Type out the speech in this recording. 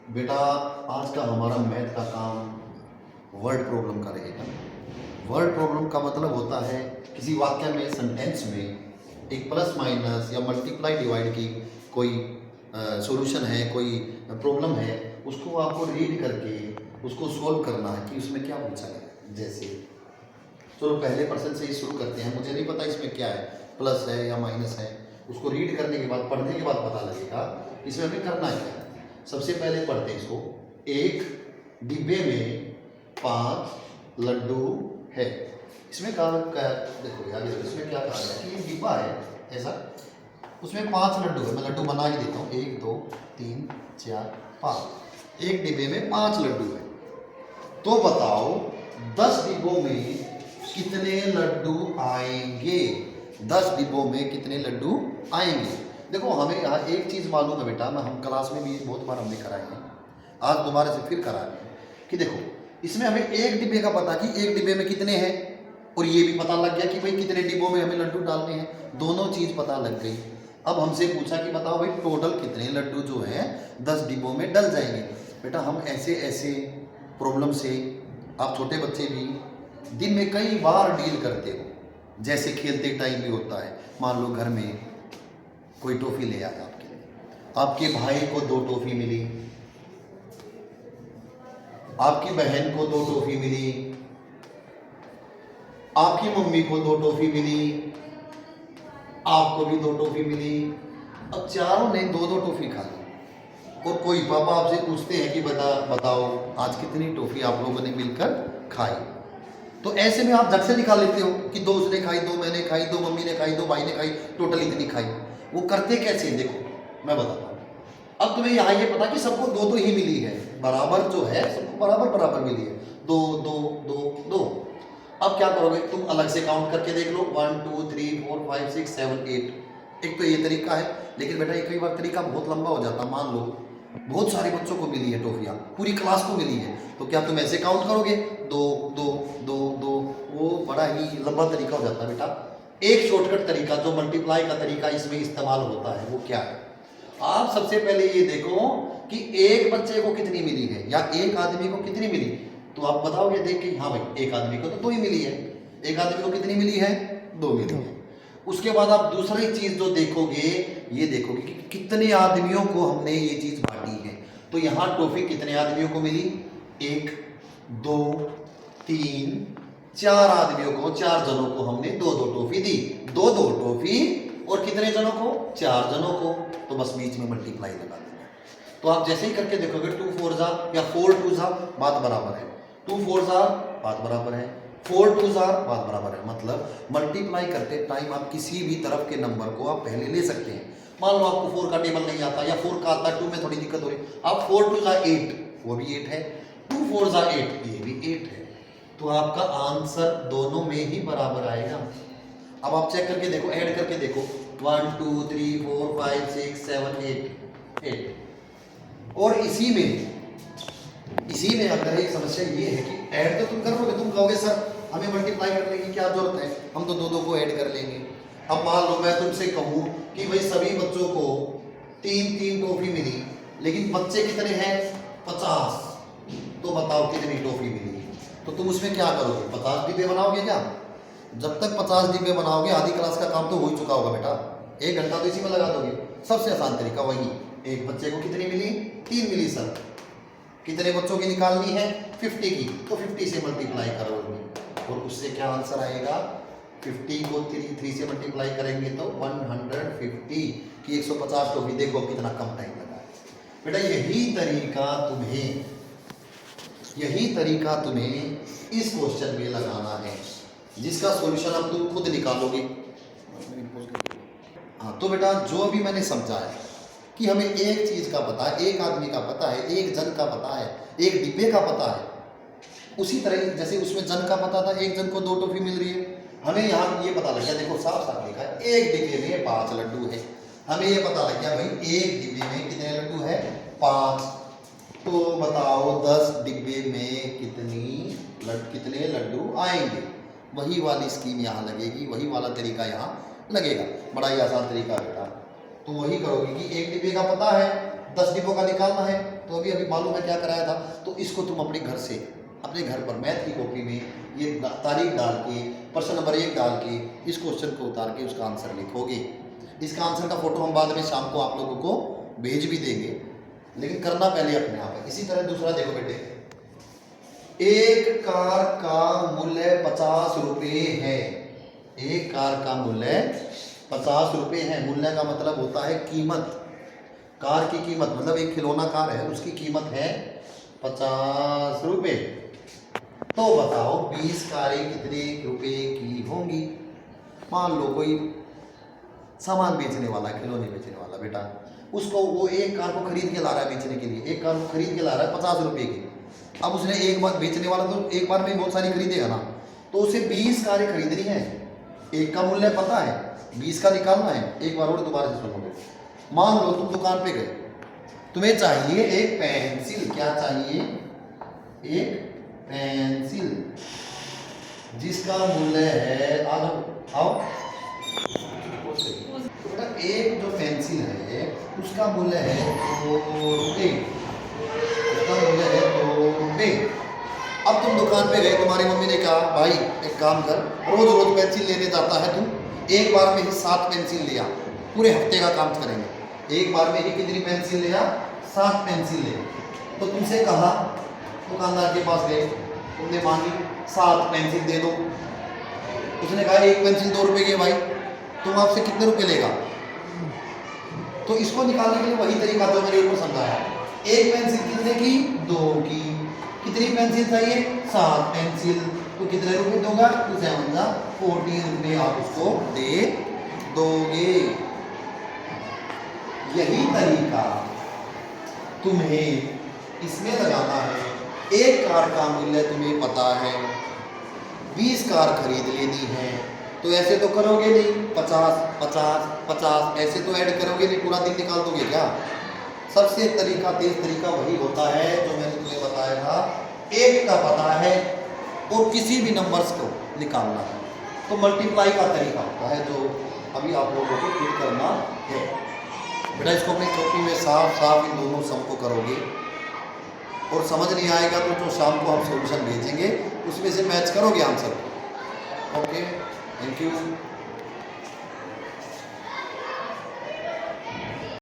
बेटा आज का हमारा मैथ का काम वर्ड प्रॉब्लम का रहेगा। वर्ड प्रॉब्लम का मतलब होता है किसी वाक्य में, सेंटेंस में एक प्लस माइनस या मल्टीप्लाई डिवाइड की कोई सॉल्यूशन है, कोई प्रॉब्लम है, उसको आपको रीड करके उसको सॉल्व करना है कि उसमें क्या पूछा गया। जैसे चलो पहले पर्सन से ही शुरू करते हैं। मुझे नहीं पता इसमें क्या है, प्लस है या माइनस है, उसको रीड करने के बाद, पढ़ने के बाद पता लगेगा इसमें हमें करना क्या है। सबसे पहले पढ़ते हैं इसको। एक डिब्बे में 5 लड्डू है। इसमें कहा देखो यार, इसमें क्या कहा गया कि ये डिब्बा है ऐसा, उसमें 5 लड्डू है। मैं लड्डू बना ही देता हूँ, 1 2 3 4 5। एक डिब्बे में 5 लड्डू है। तो बताओ 10 डिब्बों में कितने लड्डू आएंगे। 10 डिब्बों में कितने लड्डू आएंगे। देखो हमें यहाँ एक चीज़ मालूम है बेटा, मैं हम क्लास में भी बहुत बार हमने कराए हैं, आज दोबारा से फिर करा रहे हैं कि देखो इसमें हमें एक डिब्बे का पता कि एक डिब्बे में कितने हैं, और ये भी पता लग गया कि भाई कितने डिब्बों में हमें लड्डू डालने हैं। दोनों चीज़ पता लग गई। अब हमसे पूछा कि बताओ भाई टोटल कितने लड्डू जो हैं 10 डिब्बों में डल जाएंगे। बेटा हम ऐसे ऐसे प्रॉब्लम से, आप छोटे बच्चे भी दिन में कई बार डील करते हो। जैसे खेलते टाइम भी होता है, मान लो घर में कोई टॉफी ले आया आपके लिए, आपके भाई को 2 टॉफी मिली, आपकी बहन को 2 टॉफी मिली, आपकी मम्मी को 2 टॉफी मिली, आपको भी 2 टॉफी मिली। अब चारों ने 2 टॉफी खा ली, और कोई पापा आपसे पूछते हैं कि बताओ आज कितनी टॉफी आप लोगों ने मिलकर खाई। तो ऐसे में आप झट से निकाल लेते हो कि 2 उसने खाई, 2 मैंने खाई, 2 मम्मी ने खाई, 2 भाई ने खाई, टोटल इतनी खाई। वो करते कैसे, देखो मैं बताता हूँ। अब तुम्हें यहाँ ये पता कि सबको 2 ही मिली है, बराबर जो है सबको बराबर बराबर मिली है, 2 2 2 2। अब क्या करोगे तुम, अलग से काउंट करके देख लो, 1 2 3 4 5 6 7 8। एक तो ये तरीका है, लेकिन बेटा ये कई बार तरीका बहुत लंबा हो जाता। मान लो बहुत सारे बच्चों को मिली है टॉफियाँ, पूरी क्लास को मिली है, तो क्या तुम ऐसे काउंट करोगे 2 2 2 2? वो बड़ा ही लंबा तरीका हो जाता है बेटा। एक शॉर्टकट तरीका जो मल्टीप्लाई का तरीका इसमें इस्तेमाल होता है वो क्या है। आप सबसे पहले ये देखो कि एक बच्चे को कितनी मिली है या एक आदमी को कितनी मिली। तो आप बताओगे देख के, हाँ भाई एक आदमी को तो 2 ही मिली है, एक आदमी को कितनी मिली है, 2 मिली है। उसके बाद आप दूसरी चीज जो देखोगे, ये देखोगे कि कितने आदमियों को हमने ये चीज बांटी है। तो यहाँ टॉफी कितने आदमियों को मिली, 1 2 3 4 आदमियों को, 4 जनों को हमने 2 2 टॉफी दी। 2 2 टॉफी और कितने जनों को, 4 जनों को। तो बस बीच में मल्टीप्लाई लगा देना। तो आप जैसे ही करके देखोगे 2 4 जा या 4 2 जा, बात बराबर है, 2 4 जा बात बराबर है, 4 2 जा बात बराबर है। मतलब मल्टीप्लाई करते टाइम आप किसी भी तरफ के नंबर को आप पहले ले सकते हैं। मान लो आपको 4 का टेबल नहीं आता या 4 का आता है, 2 में थोड़ी दिक्कत हो रही, आप 4 2 जा 8, वो भी 8 है, 2 4 जा 8, ये भी 8 है। तो आपका आंसर दोनों में ही बराबर आएगा। अब आप चेक करके देखो, ऐड करके देखो, 1 2 3 4 5 6 7 8 8। और इसी में अगर एक समस्या ये है कि ऐड तो तुम करोगे, तुम कहोगे सर हमें मल्टीप्लाई करने की क्या जरूरत है, हम तो 2 2 को ऐड कर लेंगे। अब मान लो मैं तुमसे कहूँ कि भाई सभी बच्चों को 3 3 टॉफी मिली, लेकिन बच्चे कितने हैं, 50। तो बताओ कितनी टॉफी मिली। तो तुम उसमें क्या करोगे, 50 डिब्बे बनाओगे क्या। जब तक 50 डिब्बे बनाओगे आधी क्लास का काम तो हो ही चुका होगा बेटा, 1 घंटा तो इसी में लगा दोगे। सबसे आसान तरीका वही, एक बच्चे को कितनी मिली, 3 मिली सर, कितने बच्चों की निकालनी है, 50 की, तो 50 से मल्टीप्लाई करोगे और उससे क्या आंसर आएगा, 50 को 3 से मल्टीप्लाई करेंगे तो 150 की 150 टॉफी। देखो कितना कम टाइम लगा है बेटा। यही तरीका तुम्हें इस क्वेश्चन में लगाना है, जिसका सॉल्यूशन अब तुम खुद निकालोगे। हाँ तो बेटा जो अभी मैंने समझाया कि हमें एक चीज़ का पता है, एक आदमी का पता है, एक जन का पता है, एक डिब्बे का पता है, उसी तरह जैसे उसमें जन का पता था, एक जन को 2 टॉफी मिल रही है, हमें यहाँ ये पता लग गया, देखो साफ साफ लिखा है एक डिब्बे में 5 लड्डू है। हमें ये पता लग गया भाई एक डिब्बे में कितने लड्डू है, 5। तो बताओ 10 डिब्बे में कितने लड्डू आएंगे। वही वाली स्कीम यहाँ लगेगी, वही वाला तरीका यहाँ लगेगा। बड़ा ही आसान तरीका बेटा। तो वही करोगे कि एक डिब्बे का पता है, 10 डिब्बों का निकालना है, तो अभी अभी मालूम है क्या कराया था। तो इसको तुम अपने घर से, अपने घर पर मैथ की कॉपी में ये तारीख डाल के, प्रश्न नंबर 1 डाल के इस क्वेश्चन को उतार के उसका आंसर लिखोगे। इसका आंसर का फोटो हम बाद में शाम को आप लोगों को भेज भी देंगे, लेकिन करना पहले अपने आप है। इसी तरह दूसरा देखो बेटे, एक कार का मूल्य 50 रुपये है। एक कार का मूल्य 50 रुपये है। मूल्य का मतलब होता है कीमत। कार की कीमत मतलब एक खिलौना कार है, उसकी कीमत है 50 रुपये। तो बताओ 20 कारें कितने रुपए की होंगी। मान लो कोई सामान बेचने वाला, खिलौने बेचने वाला बेटा, उसको वो एक कार को खरीद के ला रहा है बेचने के लिए। एक कार को खरीद के ला रहा है 50 रुपये की। अब उसने एक बार, बेचने वाला तो एक बार में बहुत सारी खरीदेगा ना, तो उसे 20 कारें खरीदनी है। एक का मूल्य पता है, 20 का निकालना है। एक बार और दोबारा से सुनोगे। मान लो तुम दुकान पे गए, तुम्हें चाहिए एक पेंसिल। क्या चाहिए? एक पेंसिल जिसका मूल्य है, आओ बेटा, एक जो पेंसिल है उसका मूल्य है 2 रुपये। उसका मूल्य है 2 रुपये। अब तुम दुकान पे गए, तुम्हारी मम्मी ने कहा भाई एक काम कर, रोज रोज पेंसिल लेने जाता है तुम, एक बार में ही 7 पेंसिल लिया, पूरे हफ्ते का काम करेंगे। एक बार में ही कितनी पेंसिल लिया? 7 पेंसिल ले। तो तुमसे कहा, दुकानदार के पास गए, तुमने मांगी 7 पेंसिल दे दो। उसने कहा एक पेंसिल 2 रुपये की भाई, तुम आपसे कितने रुपए लेगा? तो इसको निकालने के लिए वही तरीका जो मैंने ऊपर समझाया। एक पेंसिल कितने की? 2 की। कितनी पेंसिल चाहिए? 7 पेंसिल। तो कितने रुपए दूंगा? 14 रुपये आप उसको दे दोगे। यही तरीका तुम्हें इसमें लगाना है। एक कार का मूल्य तुम्हें पता है, 20 कार खरीद लेनी है, तो ऐसे तो करोगे नहीं 50 50 50, ऐसे तो ऐड करोगे नहीं, पूरा दिन निकाल दोगे क्या? सबसे तरीका, तेज तरीका वही होता है जो मैंने तुम्हें बताया था। एक का पता है और किसी भी नंबर्स को निकालना है, तो मल्टीप्लाई का तरीका होता है जो अभी आप लोगों को फिट करना है। बेटा इसको अपनी कॉपी में साफ साफ इन दोनों सम को करोगे, और समझ नहीं आएगा तो जो शाम को हम सॉल्यूशन भेजेंगे उसमें से मैच करोगे आंसर। Okay, thank you.